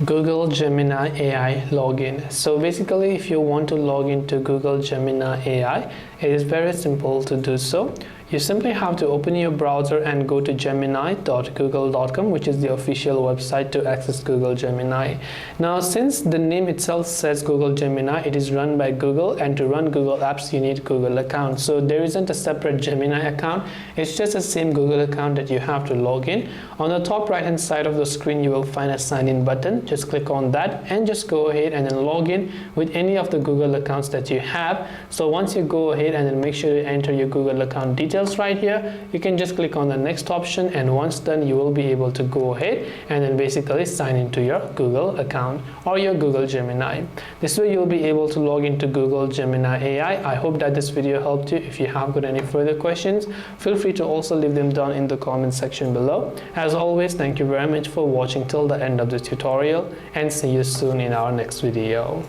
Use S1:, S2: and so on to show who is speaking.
S1: Google Gemini AI login. So basically, if you want to log into Google Gemini AI, it is very simple to do so. You simply have to open your browser and go to gemini.google.com, which is the official website to access Google Gemini. Now, since the name itself says Google Gemini, it is run by Google, and to run Google apps, you need Google account. So there isn't a separate Gemini account. It's just the same Google account that you have to log in. On the top right hand side of the screen, you will find a sign in button. Just click on that and just go ahead and then log in with any of the Google accounts that you have. So once you go ahead and then make sure to enter your Google account details right here, you can just click on the next option, and once done, you will be able to go ahead and then basically sign into your Google account or your Google Gemini. This way you'll be able to log into Google Gemini AI. I hope that this video helped you. If you have got any further questions, feel free to also leave them down in the comment section below. As always, thank you very much for watching till the end of the tutorial, and see you soon in our next video.